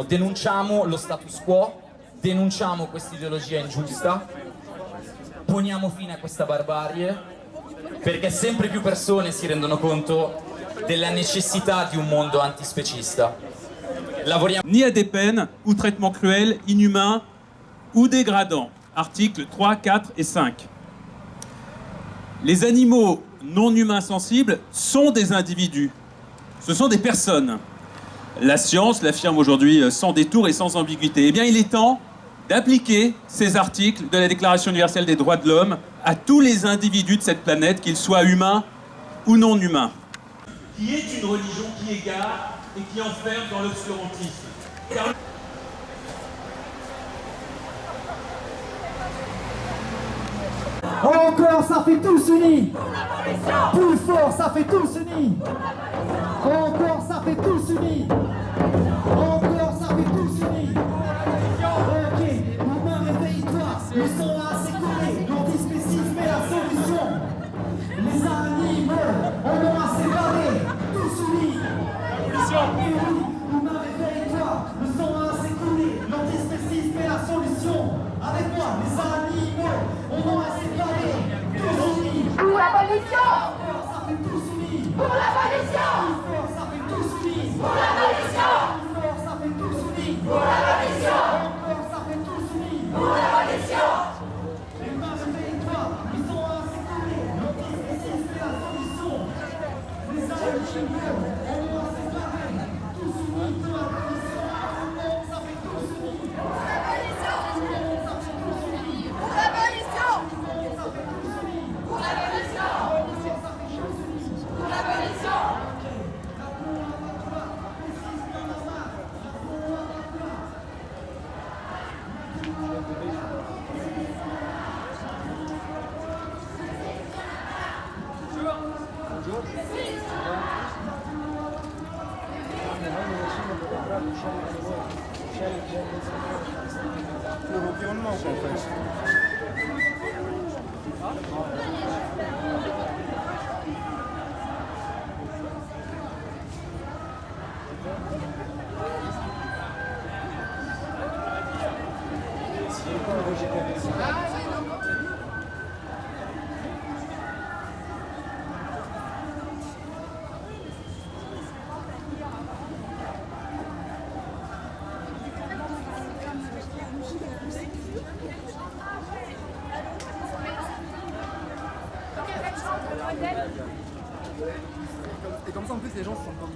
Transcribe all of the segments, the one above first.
Denunciamo lo status quo, denunciamo questa ideologia ingiusta, poniamo fine a questa barbarie, perché sempre più persone si rendono conto della necessità di un mondo antispecista. Lavoriamo ni à des peines ou traitements cruels, inhumains ou dégradants. Articles 3, 4 et 5. Les animaux non humains sensibles sont des individus. Ce sont des personnes. La science l'affirme aujourd'hui sans détour et sans ambiguïté. Eh bien, il est temps d'appliquer ces articles de la Déclaration universelle des droits de l'homme à tous les individus de cette planète, qu'ils soient humains ou non humains. Qui est une religion qui égare et qui enferme dans l'obscurantisme. Car... Encore, ça fait tous unis. Plus fort, ça fait tous unis. Encore, ça fait tous unis. Encore, ça fait tous unis. Ok, maman, réveille-toi. Le son a assez collé. L'antispécisme est la solution. Les animaux, on en a séparé. Tous unis. Maman, réveille-toi. Le son a assez collé. L'antispécisme est la solution. Avec moi, les animaux, on en a séparé. Tous unis. Pour l'abolition. Encore, ça fait tous unis. Pour l'abolition. Encore, ça fait tous unis. Pour l'abolition. Encore, ça fait tous unis. Pour l'abolition. Encore, ça fait tous unis. Pour l'abolition. Les mains, réveille-toi. Ils sont à séparer. L'antispécisme est la solution. Les animaux, on doit séparer. Tous unis pour l'abolition. Encore, ça fait tous unis. Pour l'abolition. Encore, ça fait tous unis. Pour l'abolition. Encore, ça fait tous unis. Pour l'abolition. Encore, ça fait tous unis. Pour l'abolition. Pour l'environnement, en fait. Et comme ça, en plus, les gens se sentent comme...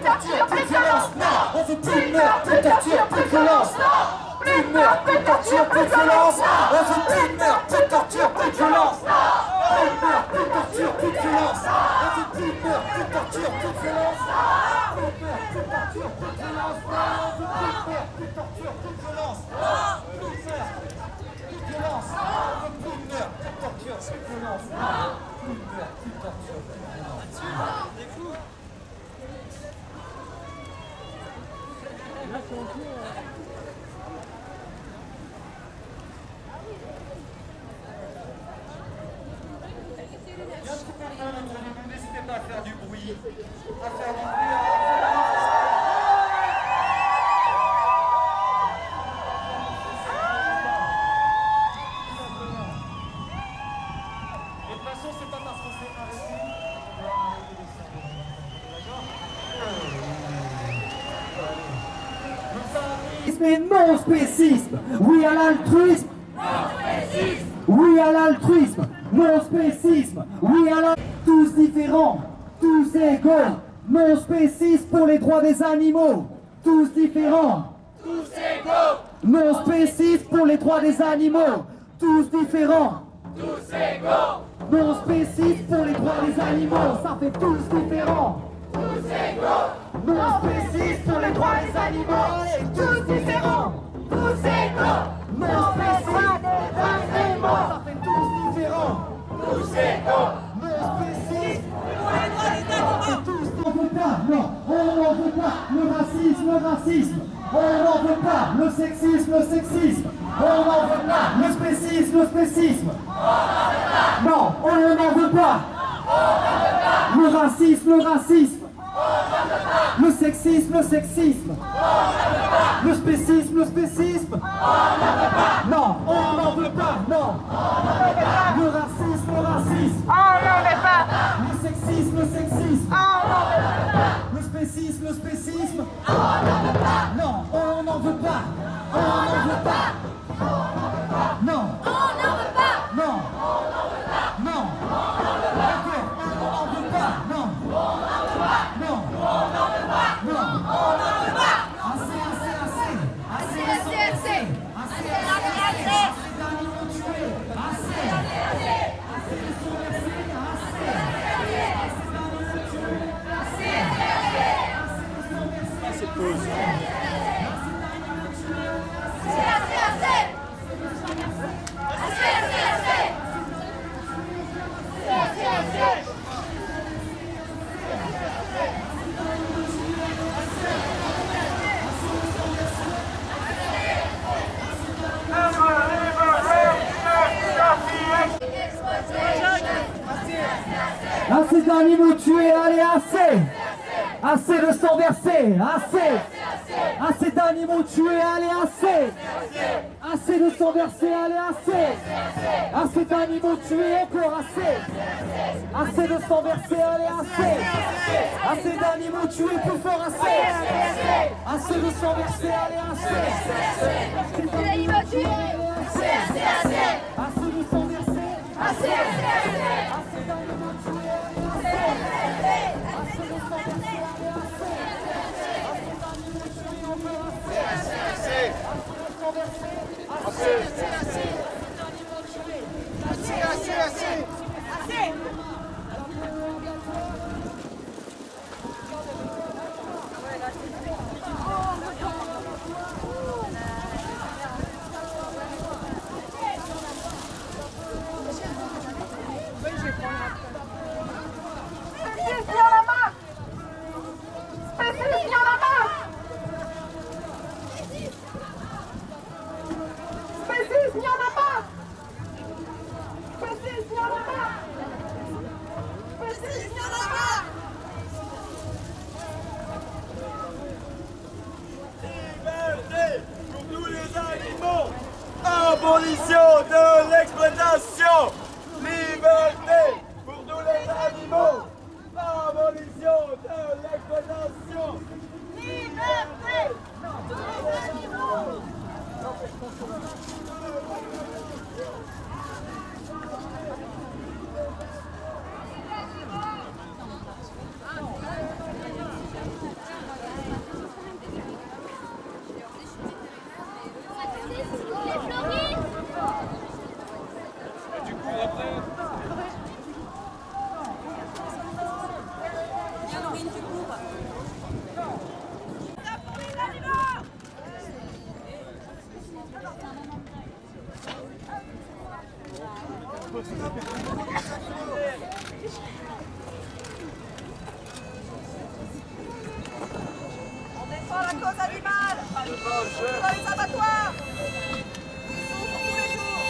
torture, plus de violence. Non, on veut plus de meurtre, plus de torture, plus de violence. Plus de meurtre, plus de torture, plus de violence. On veut plus de meurtre, plus de torture, plus de violence. Plus de meurtre, plus de torture, plus de violence. On veut plus de meurtre, plus de torture, plus de violence. Plus de meurtre, plus de torture, plus de violence. On veut plus de meurtre, plus de torture, plus de violence. Plus de meurtre, plus de violence. On veut plus de meurtre, plus de torture, plus de violence. Plus de meurtre, plus de torture, plus de violence. N'hésitez pas à faire du bruit, à faire du bruit. Et de toute façon, c'est pas parce qu'on s'est arrêté qu'on doit arrêter les sons. Mais non spécisme, oui à l'altruisme. Oui à l'altruisme, non spécisme, oui à l'altruisme. Tous différents, tous égaux, non spécisme pour les droits des animaux. Tous différents, tous égaux, non spécisme pour les droits des animaux. Tous différents, tous égaux, non spécisme pour les droits des animaux. Ça fait tous différents, tous égaux, non spécisme pour les droits des animaux. Allez, tous différents, tous égaux, non spécisme des animaux. Ça fait tous différents, tous égaux, non spécisme pour les droits des animaux. Tous n'en veut pas, non, on n'en veut pas. Le racisme, on n'en veut pas. Le sexisme, on n'en veut pas. Le spécisme, non, on n'en veut pas. Le racisme, le sexisme, le spécisme, non, on n'en veut pas, non. Le racisme, On n'en veut pas. le sexisme, le spécisme, non, on n'en veut pas, non, non, non, d'accord, on n'en veut pas, non, assez d'animaux tués, assez de sang versé, assez de pause. Assez d'animaux tués, allez, assez de sang versé, assez d'animaux tués, allez, assez de sang versé, allez, assez d'animaux tués, encore assez de sang versé, allez, assez d'animaux tués, plus fort, assez de sang versé, allez, assez de sang versé, assez d'animaux tués. Abolition de l'exploitation. Liberté pour tous les animaux. Abolition de l'exploitation. Liberté pour tous les animaux. cause animale, dans les abattoirs, ils sont pour tous les jours.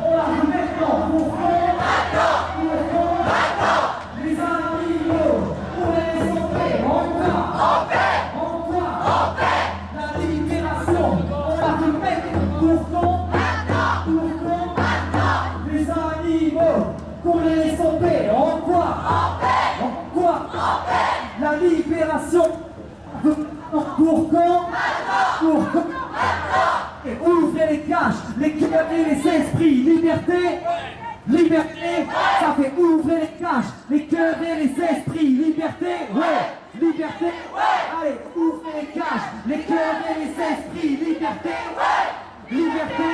On la remet cages, les cœurs et les esprits. Liberté, liberté, ça fait ouvrir les cages, les cœurs et les esprits. Liberté, ouais, liberté, allez, ouvrez les cages, les cœurs et les esprits. Liberté, liberté,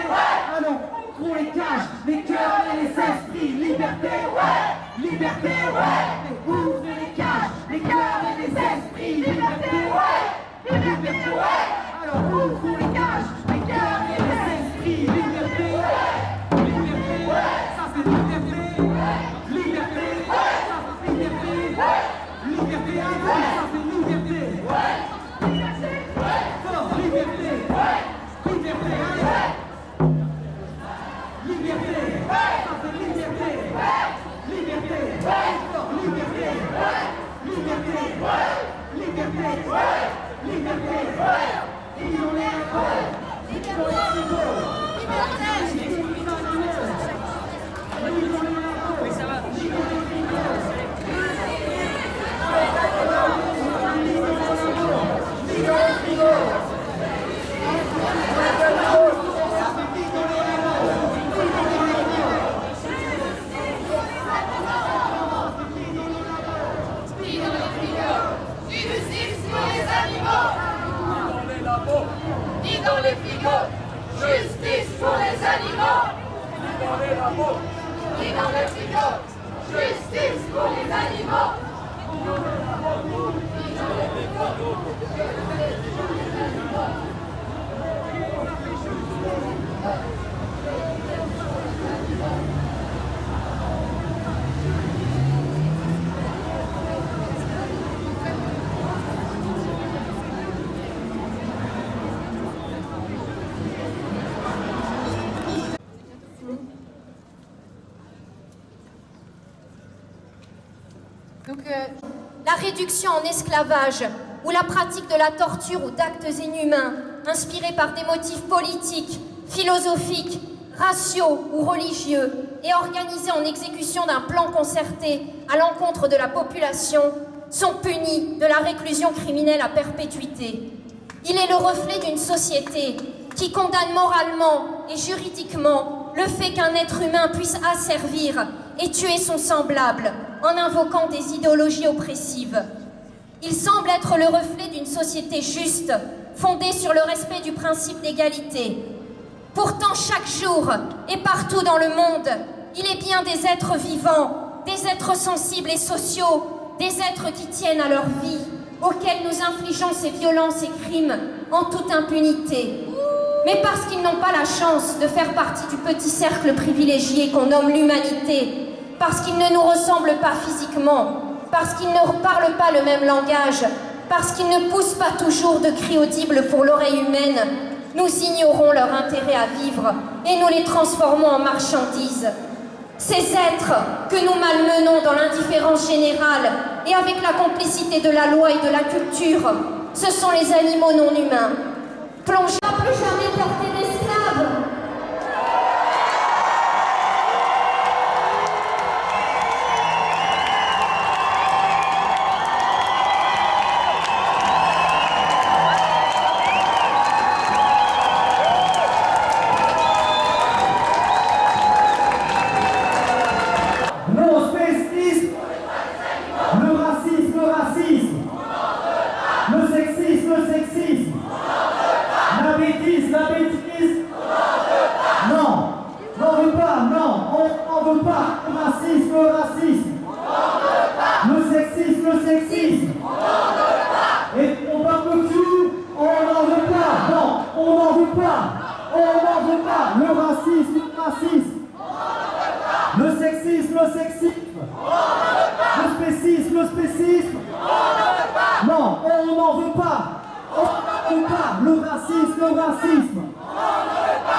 allons, ouvrons les cages, les cœurs et les esprits. Liberté, liberté, allez, ouvrez les cages, les cœurs et les esprits. Liberté, liberté, alors ouvrons les cages, les cœurs et les esprits. Liberté, liberté, ça fait liberté, liberté, ça fait liberté, liberté, ça fait liberté, fort, liberté, liberté, allez, liberté, ça fait liberté, liberté, fort, liberté, liberté, liberté, liberté, ils ont l'air beaux, ils ont l'air beaux, Ni dans les frigos, justice pour les animaux. Ni dans les frigos, justice pour les animaux. La réduction en esclavage ou la pratique de la torture ou d'actes inhumains inspirés par des motifs politiques, philosophiques, raciaux ou religieux et organisés en exécution d'un plan concerté à l'encontre de la population sont punis de la réclusion criminelle à perpétuité. Il est le reflet d'une société qui condamne moralement et juridiquement le fait qu'un être humain puisse asservir et tuer son semblable en invoquant des idéologies oppressives. Il semble être le reflet d'une société juste, fondée sur le respect du principe d'égalité. Pourtant, chaque jour et partout dans le monde, il est bien des êtres vivants, des êtres sensibles et sociaux, des êtres qui tiennent à leur vie, auxquels nous infligeons ces violences et crimes en toute impunité. Mais parce qu'ils n'ont pas la chance de faire partie du petit cercle privilégié qu'on nomme l'humanité, parce qu'ils ne nous ressemblent pas physiquement, parce qu'ils ne parlent pas le même langage, parce qu'ils ne poussent pas toujours de cris audibles pour l'oreille humaine, nous ignorons leur intérêt à vivre et nous les transformons en marchandises. Ces êtres que nous malmenons dans l'indifférence générale et avec la complicité de la loi et de la culture, ce sont les animaux non humains. Plongés à plus jamais porter d'esclaves. Non spécisme, le racisme, le sexisme, la bêtise, non, n'en veut pas, non, on n'en veut pas, le racisme, le sexisme, et on parle de cul, on n'en veut pas, non, on n'en veut pas, le racisme, le sexisme, le spécisme, non, on n'en veut pas, le racisme,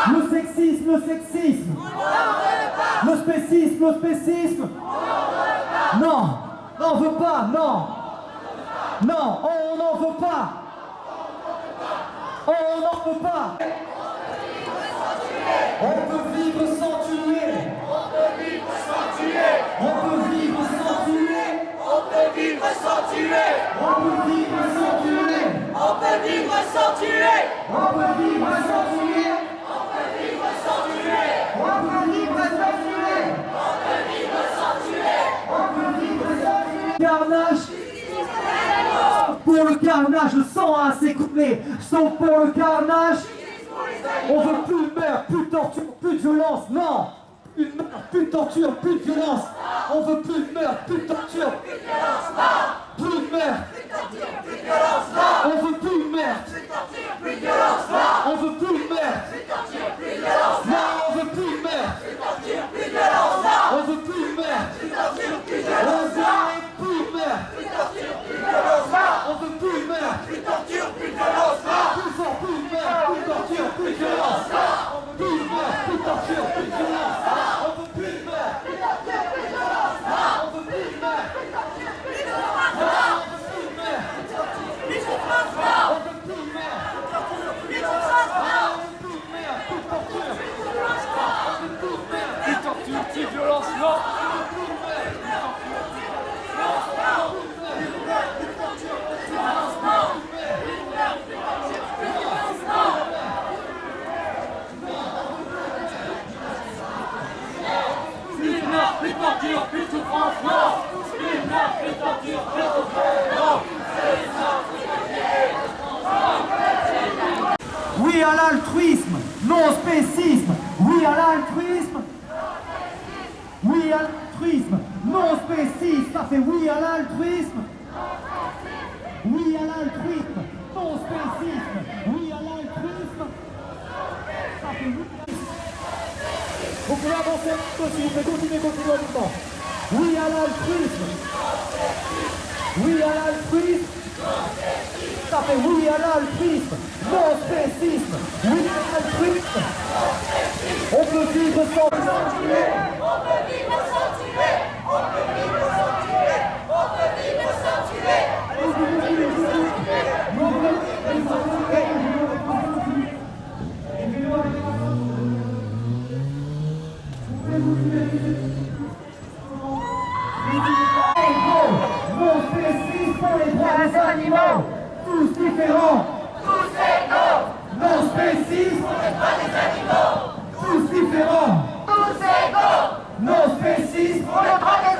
le sexisme, le spécisme, non, n'en veut pas, non, on n'en veut pas, on peut vivre sans tuer, on peut vivre sans tuer, on peut vivre sans tuer, on peut vivre sans tuer, on peut vivre sans tuer, on peut vivre sans tuer, on peut vivre sans tuer, on peut vivre carnage, le sang a assez coulé. Stop pour le carnage. On veut plus de meurtre, plus de torture, plus de violence. Non, plus de meurtre, plus de torture, plus de violence. On veut plus de meurtre, plus de torture, plus de meurtre. On veut plus de meurtre. On veut plus de meurtre. Non, on veut plus de meurtre. On veut plus de meurtre. On veut plus de meurtre. On veut plus de meurtre. Plus fort, plus de meurtre, plus de torture, plus de violence. On veut plus de meurtre, plus de torture, plus de violence. On veut plus de meurtre. On veut plus de meurtre. Oui à l'altruisme, non au spécisme. Oui à l'altruisme. Oui à l'altruisme, non au spécisme. Ça fait oui à l'altruisme. Oui à l'altruisme, non au spécisme. Oui à l'altruisme. Ça fait oui. Vous pouvez avancer un peu s'il vous plaît, continuez au mouvement. Oui à l'altruisme. Oui à l'altruisme. Ça fait oui à l'altruisme. Non au spécisme. Oui à l'altruisme. On peut vivre sans tuer. On peut vivre sans tuer. On peut vivre sans tuer. On peut vivre sans tuer. Non spécisme pour les droits des animaux. Tous différents. Tous égaux. Non spécisme pour les droits des animaux. Tous différents. Tous égaux. Non spécisme Pour les droits des